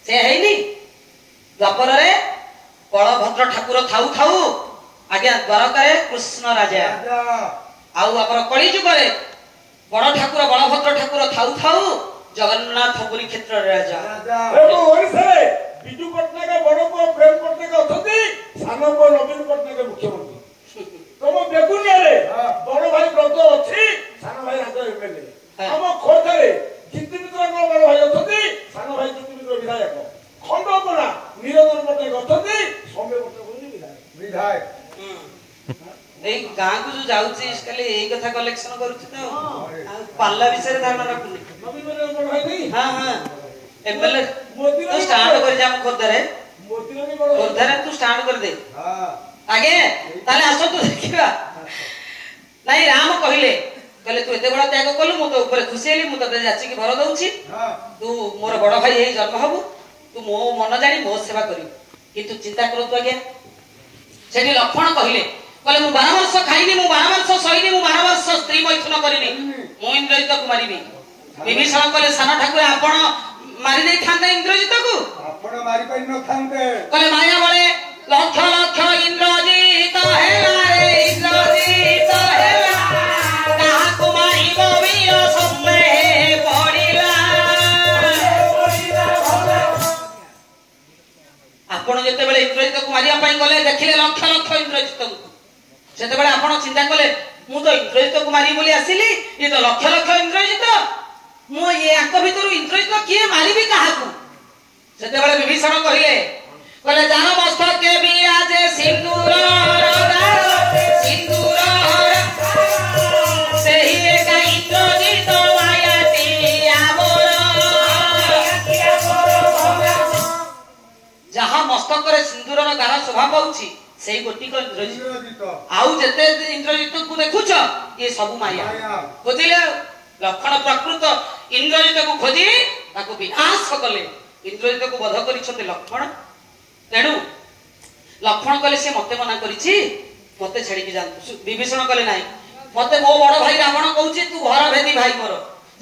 से हैनी द्वापर रे बलभद्र ठाकुर थाउ थाउ आज्ञा द्वारका कृष्ण राजा आउ आपर कली जुग रे बड़ ठाकुर बलभद्र ठाकुर थाउ थाउ जगन्नाथ पुरी क्षेत्र राजा ओडिसा रे बिजू पटनायक बड़ को प्रेम पटनायक अछती सानो को नवीन पटनायक मुख्यमंत्री तुम बेगुनिया रे बड़ भाई ब्रत अछि सानो भाई राजा एमएलए हम खोर्धा रे जिति मित्र को बड़ भाई अछती सानो भाई जिति मित्र विधायक खंडपड़ा निरंजन पटनायक अछती सौम्य पटनायक विधायक ए गां को जो जाउची इसकले एई कथा कलेक्शन करूची त पाल्ला विषय धारणा रखुनी नवीन में बड़ भाई नहीं हां हां एमएलए तो स्टार्ट कर जा खोर्धा रे मोती रे बड़ खोर्धा रे तू स्टार्ट कर दे हां आगे ताले आसो तो देखिबा नाही राम कहिले कहले तू एते बड़ा त्याग कलु मु तो ऊपर खुशी हेली मु तते जाची की भर दउची तू मोर बड़ भाई एई जन्म हबु तू मो मन जानी मो सेवा करी किंतु चिंता करू तो आगे सेठी लक्षण कहिले कहले मु 12 वर्ष खाइनी मु 12 वर्ष सहिनी मु 12 वर्ष स्त्री मैथुन करिनी मु इंद्रजित को मारिबी विभीषण कहले सान ठाकुर आपण मारि नै थांते इंद्रजित को आपण मारि पाइ न थांते कहले माया बळे लक्ष लक्ष इंद्रजित हेला रे इंद्रजित हेला कहा को मारिबो वीर सम्मे पड़िला आपण जते बेले इंद्रजित को मारिया पई गले देखिले लक्ष लक्ष इंद्रजित को सेते बेले आपण चिंता कले मु तो इंद्रजित को मारि बोली आसिली ये तो लक्ष लक्ष इंद्रजित मु ये आक भितरु इंद्रजित किए मारिबी काहा को सेते बेले विभीषण कहिले कहले जान मस्तक के बिराजे सिंदूर सिंदूर सेही एका इंद्रजित मायाती आमोर जहां मस्तक रे सिंदूर रो गारा शोभा पाउची सेही गोटी को इंद्रजित आउ जते इंद्रजित को देखुछ ये सब माया खोजिले लक्षण प्रकृत इंद्रजित को खोजी ताको विनाश कले इंद्रजित को वध करिछते लक्षण तेणु लक्षण कले से मते मना करिछि मते छेड़ी के जानतु विभीषण कले नाही मते मो बड़ भाई रावण कहूछि तू घर भेदी भाई मोर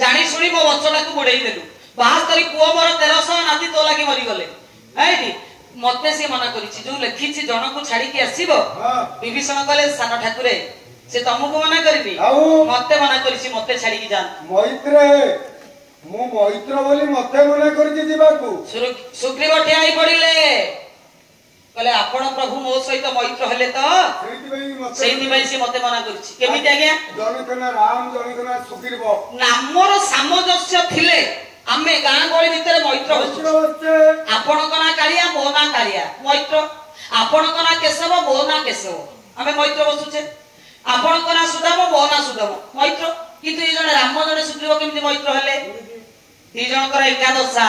जानी सुनी मो वचना को बुडेई देलु 72 पुओ मोर 1300 नाती तो लागि मरि गले आइडी मते से मना करिछि जो लिखिछि जण को छाड़ी के आसीबो विभीषण कले सान ठाकुरे से तुमको मना करबी मते मना करिछि मते छाड़ी के जान मैत्र मु मैत्र बोली मते मना करिछि जीवाकू सुग्रीव ठियाई पड़िले कहले आपण प्रभु मो सहित मैत्र हेले तो सेति भाई से मते मना करछि केमिति आज्ञा जनकना राम जनकना सुग्रीव नामर सामंजस्य थिले आमे गां गळी भितर मैत्र होछु आपण कना कालिया मो ना कालिया मैत्र आपण कना केशव मो ना केशव आमे मैत्र बसुछे आपण कना सुदाम मो ना सुदाम मैत्र किंतु ए जने राम जने सुग्रीव केमिति मैत्र हेले दी जनकर एकादशा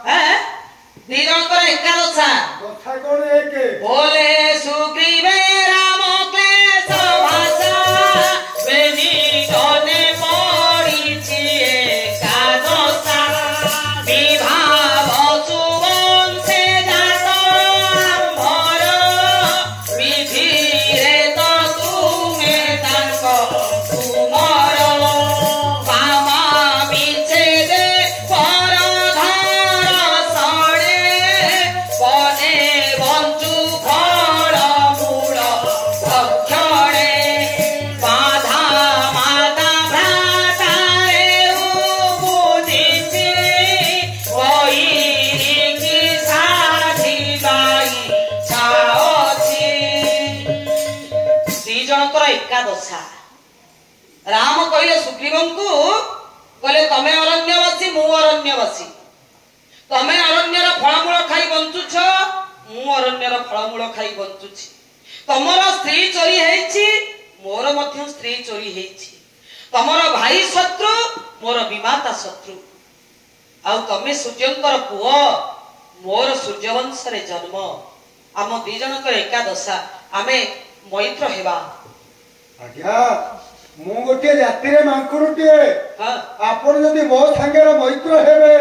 हैं दी जनकर एकादशा कथा कोन एके बोले सुग्रीवे राम क्लेश भाषा बेनी जने पड़िछि एकादशा विभाव सुवंशे जात आम्भर विधि रे तो तुमे तांको तुमर पामा बिछेदे परधर सणे पने बंचु फल मूल भक्षणे बाधा माता भ्रातारे उपदिछि ओइरि कि साधी बाई छाओछि दी जनकर एकादशा राम कहले सुग्रीवं को कहले तमे अरण्यवासी मु अरण्यवासी तमे अरण्यर फलमूल खाई बंचुछ मु अरण्यर फलमूल खाई बंचुछि तमरो स्त्री चोरी हेछि मोर मध्य स्त्री चोरी हेछि तमरो भाई शत्रु मोर विमाता शत्रु आउ तमे सूर्यंकर पुओ मोर सूर्यवंश रे जन्म आम दी जनकर एकादशा आमे मैत्र हेबा आज्ञा मु गोटे जाति रे मांकुरुटिए हां आपण जदी मो संगे मैत्र हेबे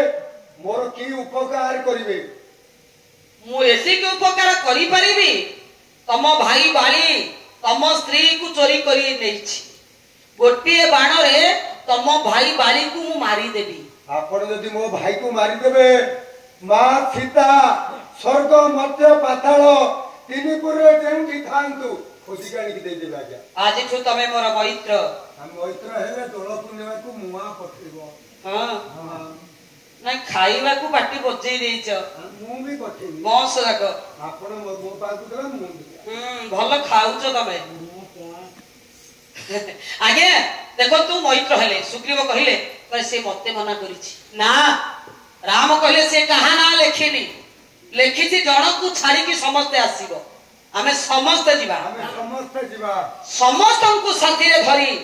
मोर की उपकार करिवे मु एसी के उपकार करि परिबी तम भाई बाली तम स्त्री को चोरी करी नेछि गोटे बाण रे तम भाई बाली को मु मारी देबी आपण जदि मो भाई को मारी देबे मां सीता स्वर्ग मध्य पाताल तीनपुर जेउठी थांतु खोजी कानी दे देबे आज्ञा आज छु तमे मोर मैत्र हम मैत्र हेले दोल पूर्णिमा को मुआ पठेबो हां नहीं खाइबा को पाटी बजै देइछ मु भी पठेबी बस जाक आपण मो पाकु देला मु भल खाउछ तमे आगे देखो तू मैत्र हेले सुग्रीव कहिले पर से मते मना करिछि ना राम कहिले से कहा ना लेखिनी लेखिछि जण को छाड़ी की समस्त आसीबो आमे समस्त जीवा समस्त को साथी रे धरी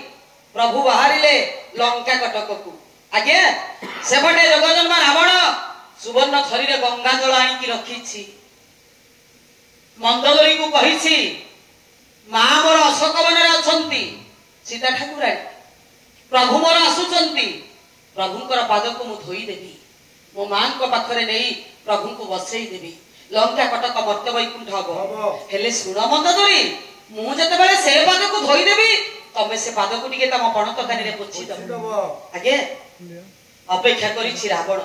प्रभु बाहरिले लंका कटक को आगे सेबटे जगजन्मा रावण सुवर्ण छरी रे गंगा जल आनी की रखिछि मंदोदरी को कहिछि मां मोर अशोक वन रे अछंती सीता ठाकुराणी प्रभु मोर आसुचंती प्रभुंकर पाद को मु धोई देबी मो मां को पाखरे नै प्रभु को बसई देबी लंका कटक मर्त्य वैकुंठ हबो हेले सुण मंदोदरी मु जते बेले से पाद को धोई देबी तमे से पाद को टिके तम पणत कानी रे पोछि दबो आगे अपेक्षा करिछि रावण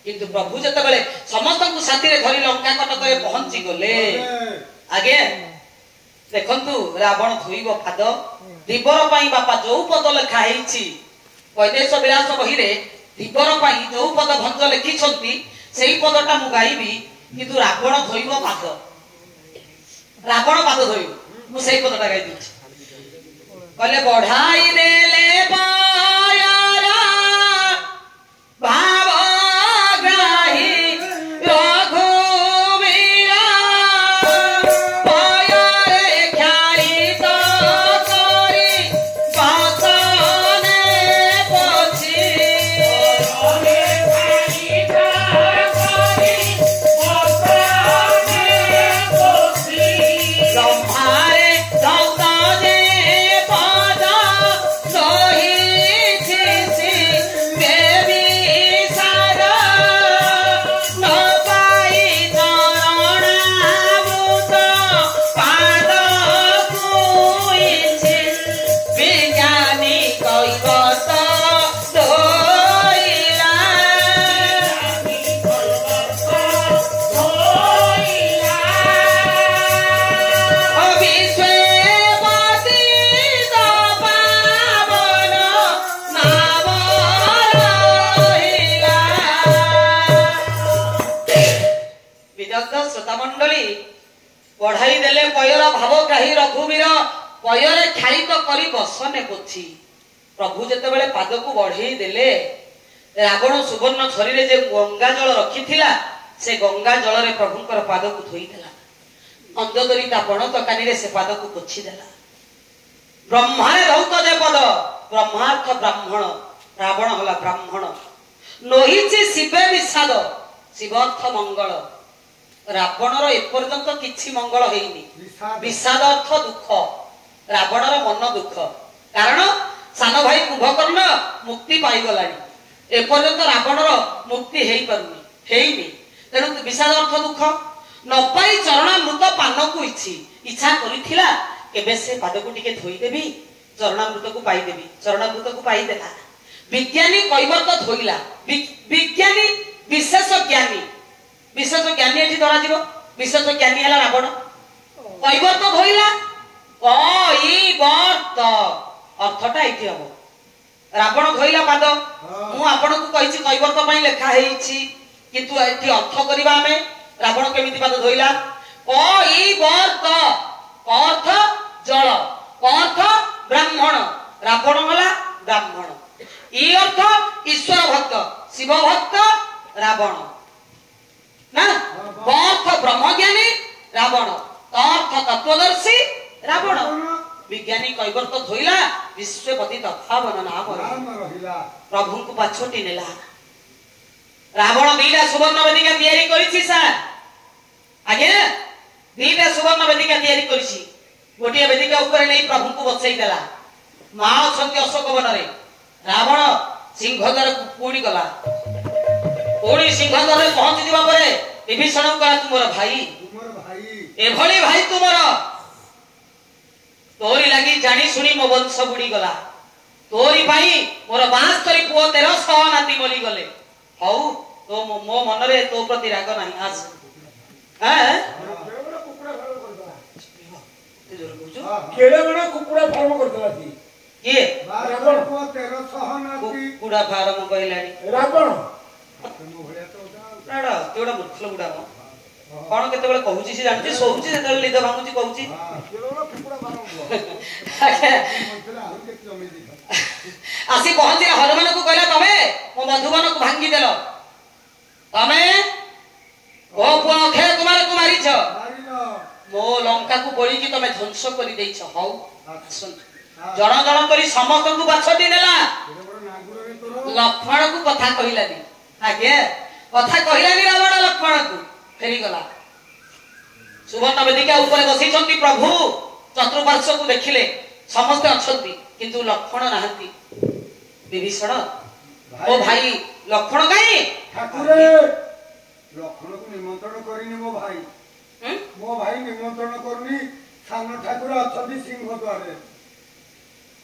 किंतु प्रभु जते बेले समस्त को साथी रे धरि लंका कटक रे पहुंची गले आगे देखंतु रावण धोइबो पाद दिबर पाई बापा जो पद लेखा हेछि वैदेश विलास बही रे दिबर पाई जो पद भंज लिखि छंती सेही पदटा मु गाइबी किंतु रावण धोइबो पाद रावण पाद धोइबो मु सेही पदटा गाइ दिछि कहले बढ़ाई देले पायारा भाव ग्राही रघुवीरा पायारे ख्याली तो करी पासने पछी ओरे ख्याली तो करी पासने पछी संभारे दौता दे पादा सोही छिसी देवी सारा न पाई चरणावृत पाद कुइछि विज्ञानी कैवत धोइला विश्वपति पावन नाम रहिला विदग्ध श्रोता मंडली बढ़ाई देले पयर भावग्राही रघुवीर पयरे ख्यालित करी बसने पोछि प्रभु जते बेले पाद को बढ़ाई देले रावण सुवर्ण छरी रे जे गंगा जल रखिथिला से गंगा जल रे प्रभुंकर पाद को धोई देला अंधदरी ता पणत कानी रे से पाद को पोछि देला ब्रह्मारे रहुत जे पद ब्रह्मार्थ ब्राह्मण रावण होला ब्राह्मण नहिछि शिवे विषाद शिवार्थ मंगल रावणर एपर्यंत किछि मंगल हेइनी विषाद अर्थ दुख रावणर मन दुख कारण सान भाई कुंभकर्ण मुक्ति पाई गलानी एपर्यंत रावणर मुक्ति हेई परनी हेइनी तेणु विषाद अर्थ दुख न पाई चरणामृत पान को इच्छा करिथिला केबे से पाद को टिके धोई देबी चरणामृत को पाई देबी चरणामृत को पाई देला विज्ञानी कैवर्त धोइला विज्ञानी विशेष ज्ञानी एठी धरा जीव विशेष ज्ञानी हला रावण कैवर्त धोइला कैवर्त अर्थटा एठी हबो रावण धोइला पाद मु आपन को कहिछि कैवर्त पई लेखा हेछि किंतु एठी अर्थ करिबा हमें रावण केमिति पाद धोइला कैवर्त अर्थ जल अर्थ ब्राह्मण रावण हला ब्राह्मण ई अर्थ ईश्वर भक्त शिव भक्त रावण ना अर्थ ब्रह्मज्ञानी रावण अर्थ तत्वदर्शी रावण विज्ञानी कैवर्त धोइला विश्वपति तथावन नाम रहिला प्रभु को पाछोटी नेला रावण दीटा सुवर्ण वेदिका तयारी करिछि सर आगे दीटा सुवर्ण वेदिका तयारी करिछि गोटिया वेदिका ऊपर नै प्रभु को बसई देला मां अछंती अशोक वन रे रावण सिंहद्वार को पूरी गला पूरी सिंहद्वार रे पहुंच दिबा परे विभीषण कहा तुमर भाई एभली भाई तुमर तोरी लागी जानी सुनी मो वंश बुड़ी गला तोरी भाई मोर 72 पुओ 1300 नाती बोली गले हौ तो मो मन रे तो प्रति राग नाही आस हैं केले बना कुकुड़ा फार्म करतला थी के रावण पुओ 1300 नाती कुकुड़ा फार्म कहलानी रावण नाडा केवडा मूर्ख लोगडा कोन केते बेले कहूची से जानती सोउची से निद भांगुची कहूची आसी कहती हनुमान को कहला तमे मो बंधुवन को भांगी देलो तमे ओ पुआ अक्षय कुमार को मारिछ मो लंका को बोली की तमे ध्वंस करी देछ हौ सुन जण जण करी समस्त को बाछटी नेला लक्ष्मण को कथा कहिलानी आगे कथा कहिलानी रावण लक्ष्मण को फेरी गला सुवर्ण वेदिका ऊपर बसी छंती प्रभु चतुर्पार्श्व को देखिले समस्त अछंती किंतु लक्ष्मण नाहंती विभीषण ओ भाई लक्ष्मण काई ठाकुर लक्ष्मण को निमंत्रण करिनी मो भाई निमंत्रण करनी सान ठाकुर अछंती सिंह द्वारे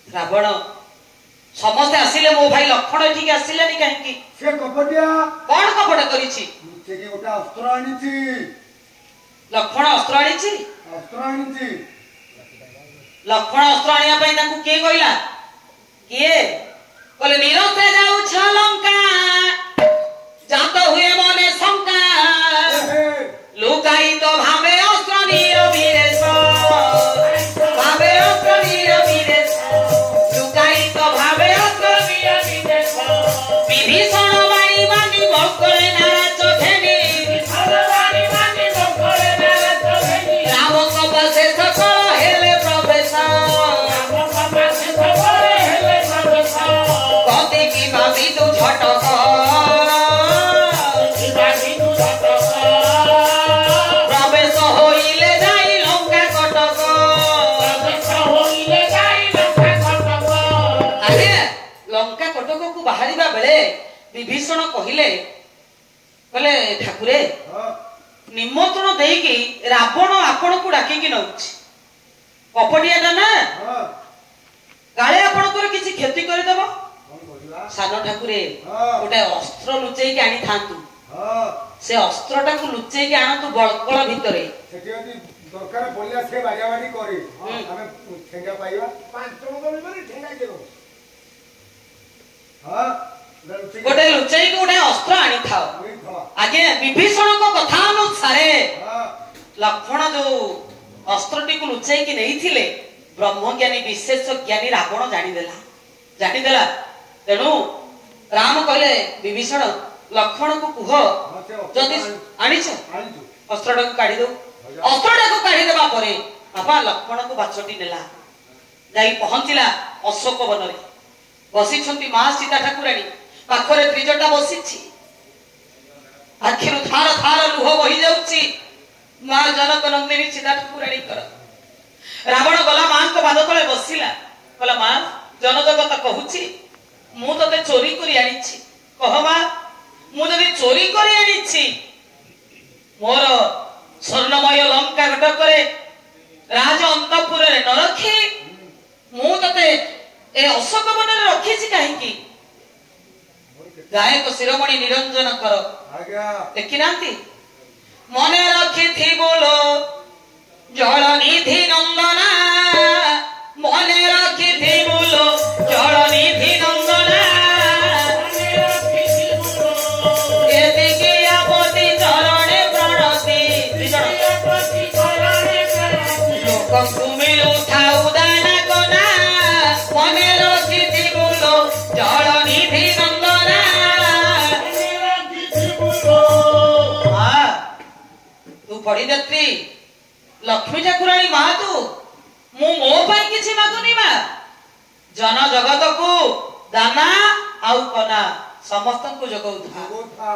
रावण समस्त आसिले मो भाई लक्ष्मण ठीक आसिलेनी काहेकि से कपटिया कोन कपट करिछि से की गोटा अस्त्र आनिछि लक्ष्मण अस्त्र आनिछि लक्ष्मण अस्त्र आनिया पई तांकु के कहिला के कहले निरते जाऊ छ लंका जात हुए मने शंका लुकाई तो भावे अस्त्र नीर वीरेश भावे अस्त्र नीर वीरेश लुकाई तो भावे अस्त्र नीर वीरेश विभीषण बाणी बाणी बकले नाच फेनी विभीषण बाणी बाणी बकले नाच फेनी राम कपसे सकल हेले प्रवेश राम कपसे सकल हेले प्रवेश कति की भाभी तू झटक प्रवेश होइले जाई लंका कटक अरे लंका कटक को बाहरिबा बेले विभीषण कहिले ठाकुरे निमंत्रण देकी रावण आपण को डाकी कि नउछि कपटियाटा ना गाळे आपण को किछि क्षति करि देबो सान ठाकुरे गोटे अस्त्र लुचेई के आनी थांतु से अस्त्रटा को लुचेई के आनतु बळकळ भितरे सेठी यदि दरकार बोलिया से बाजाबाडी करे हमें ठेंगा पाइबा 5 टका देबे ठेंगा देबो हां गोटे लुचेई के गोटे अस्त्र आनी थाओ आगे विभीषण को कथा अनुसारे लक्ष्मण जो अस्त्रटी को लुचेई की नहीं थिले ब्रह्मज्ञानी विशेष ज्ञानी रावण जानिदेला तेणु राम कहले विभीषण लक्ष्मण को कुह जदि आनिछ अस्त्रटा को काढी दो अस्त्रटा को काढी देबा परे बाबा लक्ष्मण को बाछटी नेला जाई पहुंचिला अशोक वन रे बसी छंती मां सीता ठाकुराणी पाखरे त्रिजटा बसिछि आखिरु थार थार लुह बही जाउछि मां जनक नंदिनी सीता ठाकुराणी कर रावण गला मां को पाद तले बसिला कहला मां जनजगत कहूछि मु तते चोरी करी आनिछि कह मां मु जदि चोरी करी आनिछि मोर स्वर्णमय लंका घटकरे राज अंतपुर रे न रखी मु तते ए अशोक वन रे रखिछि काहेकि गायक शिरोमणि निरंजन कर देखि नांती मने रखी थी बोलो जल निधि नंदना मने रखी थी बोलो जल निधि नंदना एतिके आपति चरणे प्रणति लोक कुमिलु थाउ दाना कोना मने रखी थी बोलो जल निधि नंदना तू पढ़ी देत्री लक्ष्मी ठाकुराणी मां तू मु मो पाई किछि मागुनी मा जन जगत को दाना आउ कना समस्त को जगौथा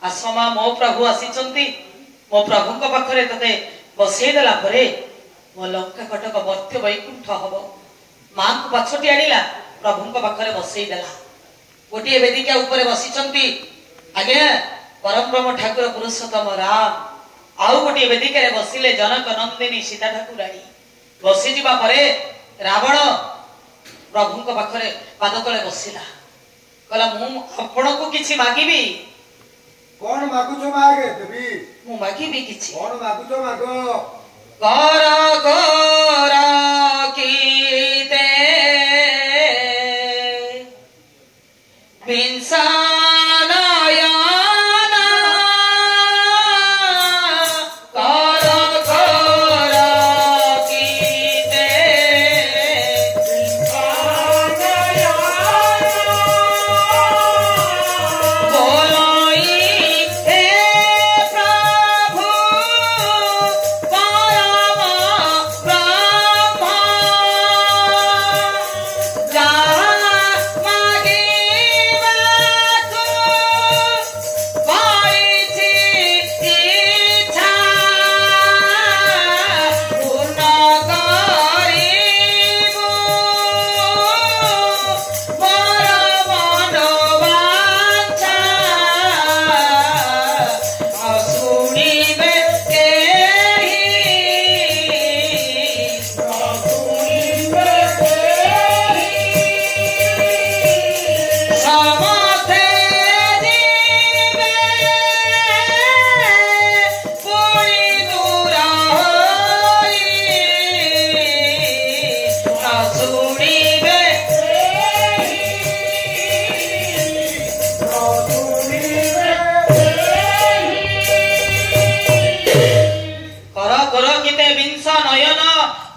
आसमा मो प्रभु आसीचंती मो प्रभु को पाखरे तते बसई देला परे मो लंका कटक मर्त्य वैकुंठ हबो मां को पछटी आनिला प्रभु को पाखरे बसई देला गोटी वेदिका ऊपर बसिचंती आगे परम ब्रह्म ठाकुर पुरुषोत्तम राम आउ गोटी वेदिका रे बसिले जनक नंदिनी सीता ठाकुराणी बसी जिबा परे रावण प्रभु पाखरे पाद तले बसिला कहला मु आपनको किछि मागिबी कौन मागुछो मागे देवी मु मागिबी किछि कौन मागुछो मागो कर कर की दे बिंसा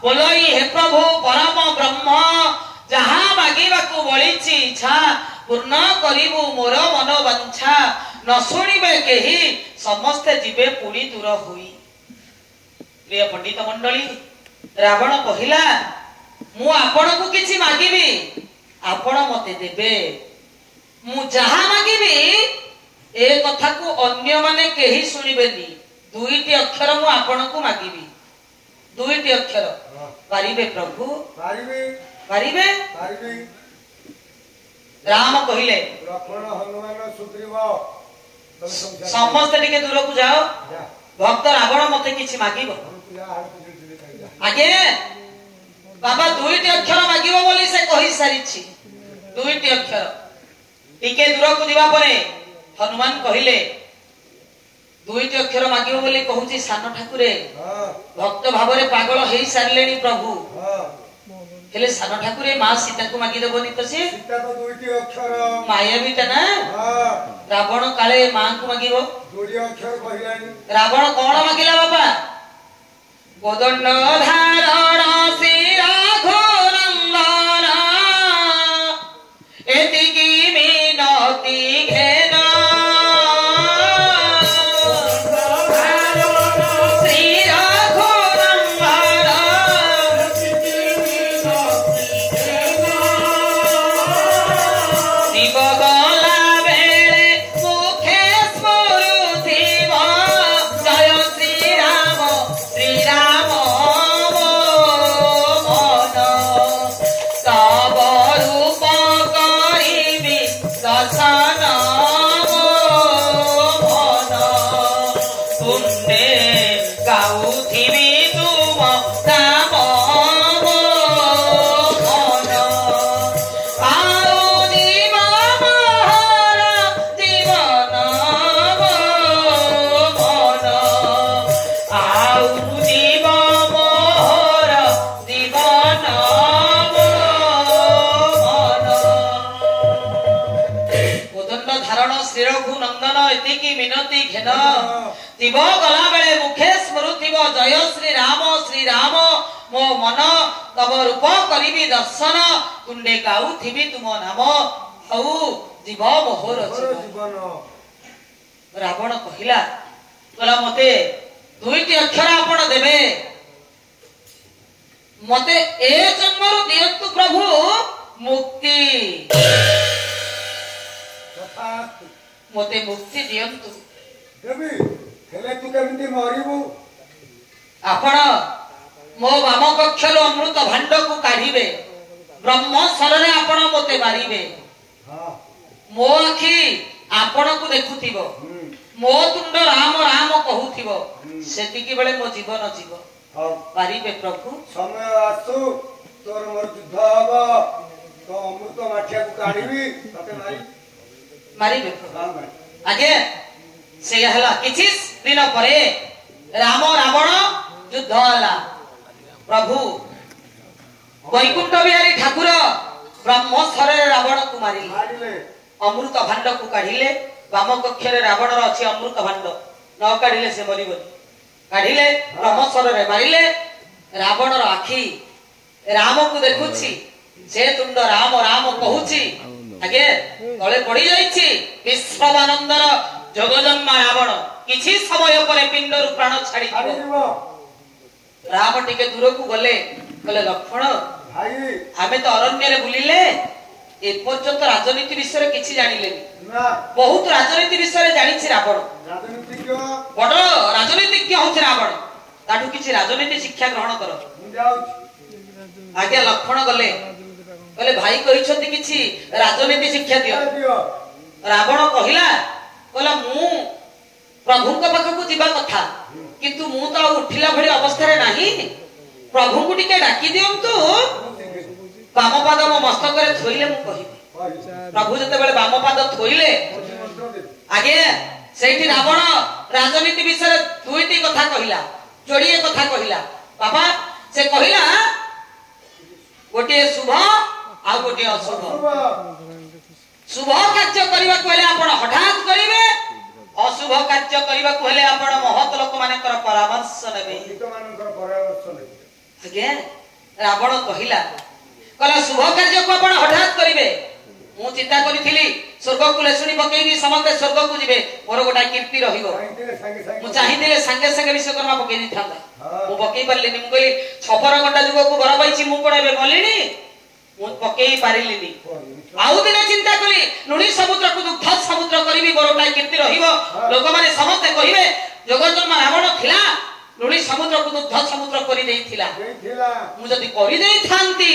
बोलई हे प्रभु परम ब्रह्म जहा मागिबाकू बलिछि इच्छा पूर्ण करिबु मोर मनोवांछा न सुनिबे केही समस्त जीवे पुणी दूर होई। प्रिय पंडित मंडली रावण कहिला मु आपनकू किछि मागिबी आपण मते देबे मु जहा मागिबी ए कथा को अन्य माने केही सुनिबेनी दुईटी अक्षर मु आपनकू मागिबी दुईटी अक्षर पारिबे प्रभु पारिबे पारिबे पारिबे राम कहिले लक्ष्मण हनुमान सुग्रीव समस्त टिके दूर को जाओ भक्त रावण मते किछि मागिबो आगे बाबा दुईटी अक्षर मागिबो बोली से कहि सारिछि दुईटी अक्षर टिके दूर को दिबा परे हनुमान कहिले दुईटी अक्षर मागिबो बोली कहूची सान ठाकुरे भक्त भावरे पागल हेई सारलेनी प्रभु हेले सान ठाकुरे मां सीता को मागी देबोनी तो से सीता को दुईटी अक्षर मायावीटा ना रावण काले मां को मागिबो दुईटी अक्षर कहिलानी रावण कोन मागिला बाबा कोदंड धारण सिरा घोरंगना एतिकी मिनती घेना दिव गला बेले मुखे स्मृतिव जय श्री राम मो मन तब रूप करिबी दर्शन तुंडे गाउथिबी तुम नाम औ जीव मोहर जीवन रावण कहिला तोला मते दुईटी अक्षर आपण देबे मते ए जन्मरु दियंतु प्रभु मुक्ति मते मुक्ति दियंतु देवी हेले तू केमिति मरिबु आपण मो वाम कक्षरो अमृत भांड को काढिबे ब्रह्म सररे आपण मते मारिबे हां मो आखी आपण को देखुथिबो मो तुंड राम राम कहूथिबो सेतिकी बेले मो जीवन जीव पारिबे प्रभु समय आसु तोर मोर युद्ध हबो तो अमृत माठिया को काढिबी तते मारिबे हां भाई आगे से हला किछि दिन परे राम रावण युद्ध हला प्रभु वैकुंठ बिहारी ठाकुर ब्रह्म शरीर रावण को मारिले अमृत भांड को काढिले वाम कक्षर रावण अछि अमृत भांड न काढिले से मरिबनी काढिले ब्रह्म शरीर मारिले रावण रो आखी राम को देखुछि से तुंड राम राम कहूछि आगे तळे पड़ी जाइछि विश्ववानंदर जगजन्मा रावण किछि समय परे पिंडरु प्राण छाड़ी दिबो राम टिके दूर को गले कहले लक्ष्मण भाई हमें तो अरण्य रे बुलिले ए पर्यंत राजनीति विषय किछि जानिले ना बहुत राजनीति विषय जानिछि रावण राजनीतिज्ञ बड़ राजनीतिज्ञ होछि रावण ताठु किछि राजनीति शिक्षा ग्रहण कर मु जाउछि आगे लक्ष्मण गले कहले भाई कहिछथि किछि राजनीति शिक्षा दियो रावण कहिला कहला मु प्रभुଙ୍କ पाखକୁ ଯିବା କଥା କିନ୍ତୁ ମୁଁ ତ ଉଠିଲା ଭଳି ଅବସ୍ଥାରେ ନାହିଁ ପ୍ରଭୁଙ୍କୁ ଟିକେ ଡାକି ଦିଅନ୍ତୁ ବାମ ପାଦ ମୋ ମସ୍ତକରେ ଥୋଇଲେ ମୁଁ କହିବି ପ୍ରଭୁ ଯେତେବେଳେ ବାମ ପାଦ ଥୋଇଲେ ଆगे ସେଇଠି ରାବଣ ରାଜନୀତି ବିଷୟରେ ଦୁଇଟି କଥା କହିଲା ଯୋଡ଼ିଏ କଥା କହିଲା ବାବା ସେ କହିଲା ଗୋଟିଏ ଶୁଭ ଆଉ ଗୋଟିଏ ଅଶୁଭ शुभ कार्य करबाकू हेले आपण हठात करिवे अशुभ कार्य करबाकू हेले आपण महत लोक मानकर परामर्श नेबे हित मानकर परामर्श नेबे आगे रावण कहला शुभ कार्य को आपण हठात करिवे मु चिंता करिथिली स्वर्ग को लेसुनी पकेइनी समस्त स्वर्ग को जिवे मोर गोटा कीर्ति रहिबो मु चाहिदिले संगे संगे विश्वकर्मा पकेइ दी थांदा मु पकेइ परलिनी मु कहली छपर घंटा जुग को बर पाइछि मु कोन एबे मलिनी मु पकेइ पारिलिनी आउ दिने चिंता कली नुणी समुद्र को दुग्ध समुद्र करिवि बरोटा कीर्ति रहिबो लोक माने समस्त कहिबे जगतजन्मा रावण थिला नुणी समुद्र को दुग्ध समुद्र करि देइथिला मु जदी करि देइ थांती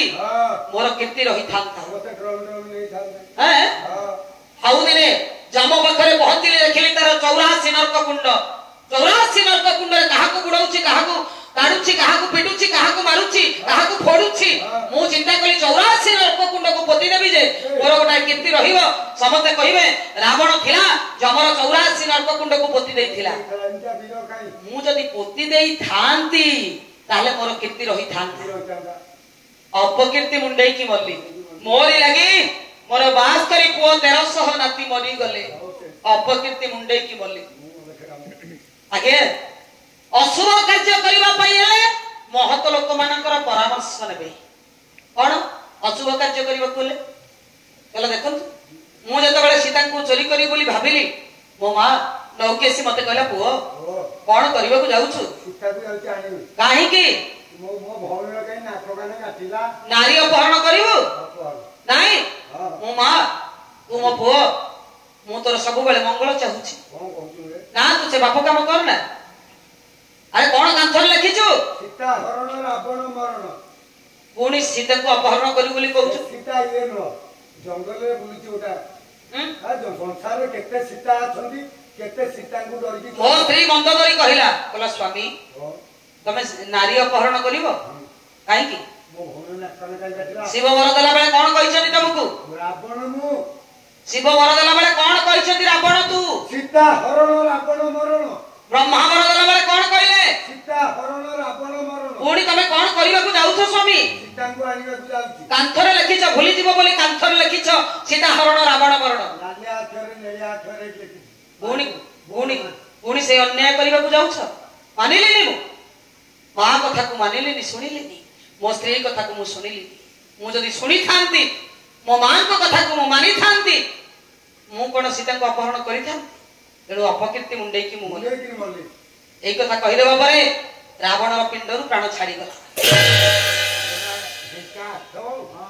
मोर कीर्ति रहि थांता हैं आउ दिने जाम बखरे पहुंचले देखिली तार 84 नरक कुंड 84 नरक कुंड रे काहा को बुडौछि काहा को काढुछि काहा को पिटुछि काहा को मारुछि काहा को फोडुछि मु चिंता कली 84 नरक कुंड को पोति देबी जे मोर गोटा कीर्ति रहिबो समते कहिबे रावण थिला जमर 84 नरक कुंड को पोति देइथिला मु जदी पोति देइ थांती ताले मोर कीर्ति रहि थांती अपकीर्ति मुंडई की मल्ली मोरी लगी मोर 72 पुओ 1300 नाती मरी गले अपकीर्ति मुंडई की मल्ली आगे अशुभ कार्य करबा पई हेले महत लोक मानकर परामर्श नेबे कोन अशुभ कार्य करबा कोले कहला देखंतु मु जते बेले सीता को चोरी करी बोली भाबिली मो मां नौकेसी मते कहला पुओ कोन करबा को जाउछु सीता को जाउछि आनी काहे की मो भौणर कहीं नाक काने काटिला नारी अपहरण करिवो नाही मो मां तू मो पुओ मु तोर सब बेले मंगल चाहुछि कोन कहछु रे ना तू से बाप काम कर ना अरे कौन कांथर लिखिछु सीता हरण रावण मरण पुणी सीता को अपहरण करी बोली कहू सीता ये न जंगल रे बुलुची ओटा आ संसार रे केते सीता अछंती केते सीता को डरकी मो स्त्री मंद करी कहिला बोला स्वामी तमे नारी अपहरण करिवो काहे की मो भौण ना कने काई काटिला शिव वर देला बेले कोन कहिसनी तुमको रावण नु शिव वर देला बेले कोन कहिसनी रावण तू सीता हरण रावण मरण ब्रह्मा वर देला बेले कोन कहिले सीता हरण रावण मरण पुणी तमे कोन करिवा को जाउछो स्वामी सीता को आनिबा को जाउची कांथरे लिखिछ भूली जीव बोली कांथरे लिखिछ सीता हरण रावण मरण लालिया अक्षरे नेलिया अक्षरे लिखि पुणी पुणी पुणी से अन्याय करिवा को जाउछ मानिलिनी मु मां कथा को मानिलिनी सुनिलिनी मो स्त्री कथा को मु सुनिलिनी मु जदी सुनी थांती मो मां को कथा को मु मानि थांती मु कोन सीता को अपहरण करि थांती तेणु अपकीर्ति मुंडे की मु मले एई कथा कहि देबा परे रावण रो पिंडरु प्राण छाडी गला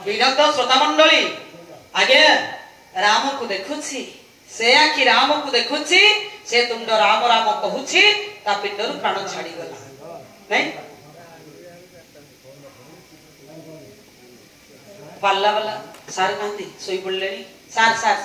विरक्त श्रोता मंडली आगे राम को देखुछि से आखि राम को देखुछि से तुंड राम राम कहूछि ता पिंडरु प्राण छाडी गला नहीं पाल्ला वाला सार कांदी सोई पडलेनी सार सार